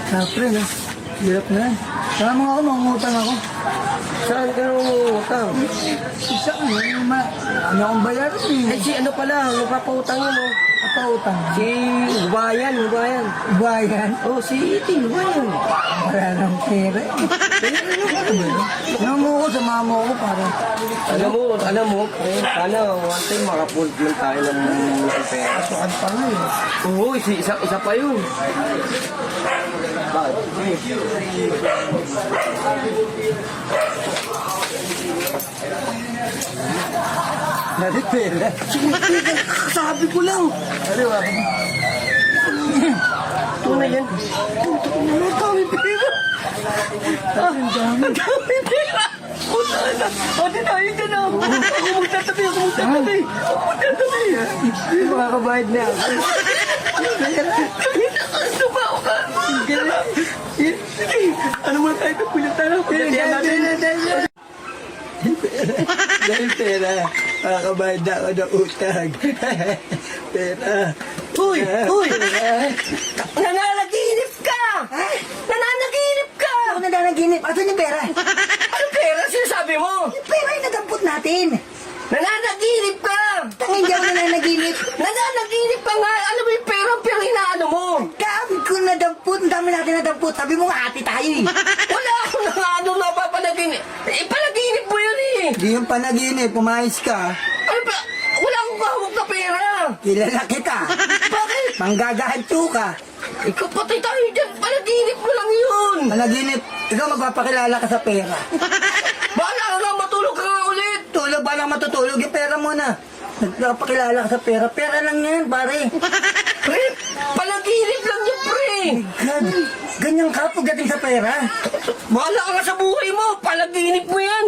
Pre, no? Hirap na yan. Sama ako, mangungutang ako. Saan ka nangungutang? Isa ano, ano akong bayaran eh. Eh, si ano pala, napapautang mo. Papautang. Si Ubayan. Bayan. Oh, si Iti, Ubayan. Wala nang pera eh. Nangungo ko, sumama ko para. Alam mo, sana one time makapulit man tayo ng pera. Sukan pa nga eh. Oo, isa pa yun. Bakit? Dati pera. Sabi ko lang. Ano ba? Ito na yan. Ang dami pera. Ang dami pera. Puta na. O, dinahin ka na. Ako magtatabi. Makakabayad na ako. Sumaw ka. Ano mo tayo? Punya tayo. Dahil pera, makakabayad na ako ng utang. Pera. Uy! Nananaginip ka! Nananaginip ka! Ako nananaginip. Asan yung pera? Anong pera sinasabi mo? Yung pera yung nadampot natin. Nananaginip ka! Tangin di ako nananaginip. Nananaginip ka nga! Ano ba yung pera inaano mo? Dami ko nadampot. Ang dami natin nadampot. Sabi mo nga ate tayo eh. Wala akong ano napapanaginip. Panaginip mo yun eh! Hindi yung panaginip, pumayos ka. Ano ba? Wala akong kahawak na pera! Kilala kita. Bakit? Manggagahanto ka. Ikaw patay tayo dyan! Panaginip mo lang yun! Panaginip, ikaw magpapakilala ka sa pera. Bahala ka nga! Matulog ka nga ulit! Tulog ba lang matutulog? Yung pera mo na. Nagpapakilala ka sa pera. Pera lang yan, pare. Pre! Panaginip lang yun, pre! God, ganyan ka pagdating sa pera. Bahala ka nga sa buhay mo! Panaginip mo yan!